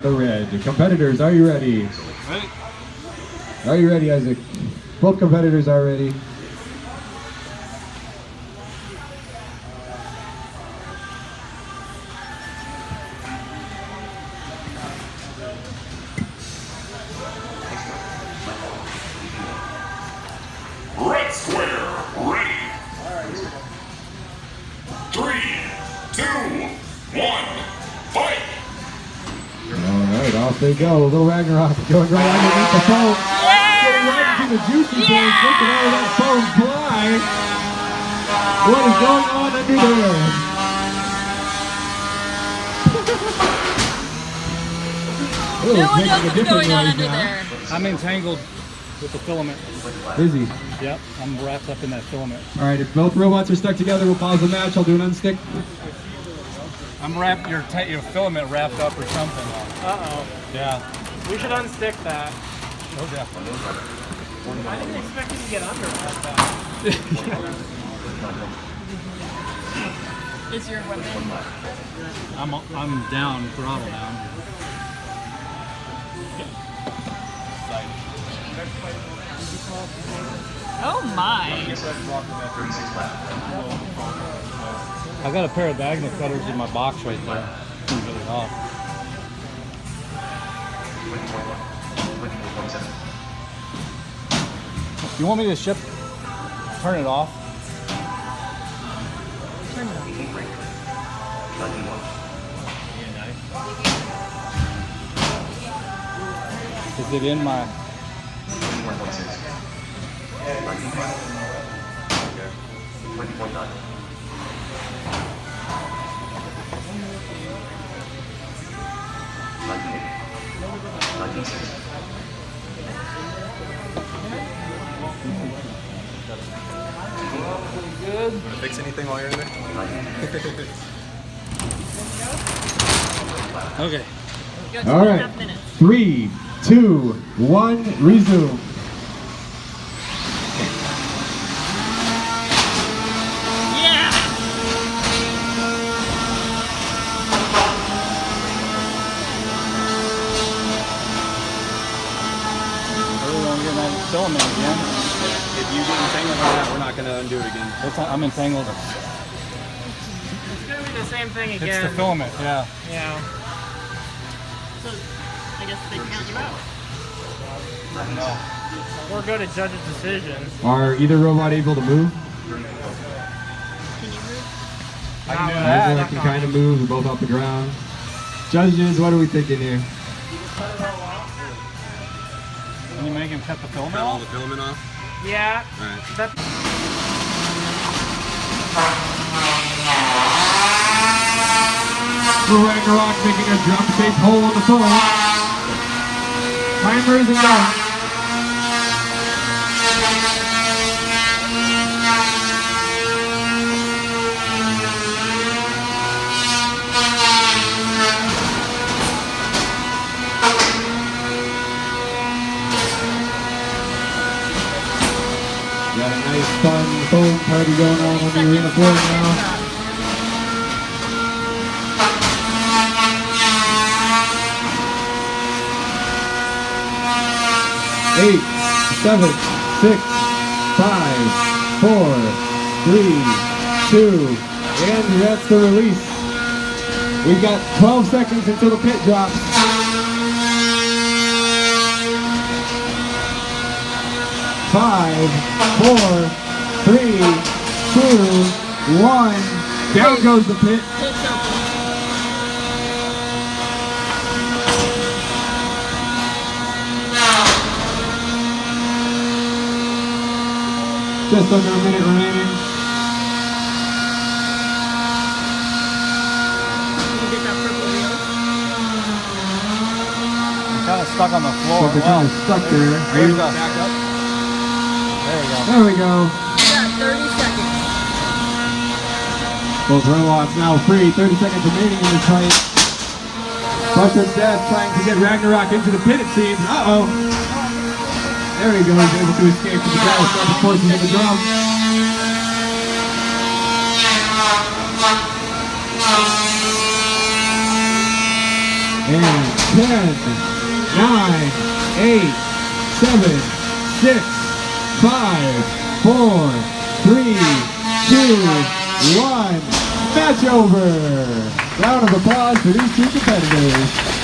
The red. Competitors, are you ready? Ready. Are you ready, Isaac? Both competitors are ready. Red square, ready. 3, 2, 1, fight! Alright, off they go. Little Ragnarok going right underneath the foam. Getting right into the juicy points. Look at all that foam fly. What is going on under there? No one knows what's going on under there. I'm entangled with the filament. Is he? Yep, I'm wrapped up in that filament. Alright, if both robots are stuck together, we'll pause the match. I'll do an unstick. I'm wrapped, your filament wrapped up or something. Uh-oh. Yeah. We should unstick that. No definitely. I didn't expect you to get under like that. Is your weapon? I'm down, throttle down. Oh my! I got a pair of diagonal cutters in my box right there. It's really hot. You want me to turn it off? Turn it off. Is it in my... Good. Want to fix anything while you're in there? Okay. You got All 2.5 right. minutes. 3, 2, 1, resume. Yeah! I really want to get that filament again. If you get entangled on that, we're not going to undo it again. I'm entangled. It's gonna be the same thing again. It's the filament, yeah. Yeah. So, I guess they count you out. I don't know. We're good at judge's decisions. Are either robot able to move? Can you move? I can do Nah, that. Isaac can kind of move. We're both off the ground. Judges, what are we thinking here? Can you make him cut the filament Cut all off? the filament off? Yeah. Alright. That, Little Ragnarok making a drum-shaped hole in the foam. Timer isn't done. Got a nice fun foam party going on the arena floor now. 8, 7, 6, 5, 4, 3, 2, and that's the release. We've got 12 seconds until the pit drops. 5, 4, 3, 2, 1. Down goes the pit. Pit's open. Just under a minute remaining. Can you get that purple wheel? I'm kind of stuck on the floor. But they're kind of stuck there. Are you back up? There we go. There we go. Yeah, 30 seconds. Both robots now free. 30 seconds remaining in this fight. Buster's Death trying to get Ragnarok into the pit, it seems. Uh-oh. There he goes, able to escape from the catastrophic forces of the drum. And 10, 9, 8, 7, 6, 5, 4, 3, 2, 1. Match over. Round of applause for these two competitors.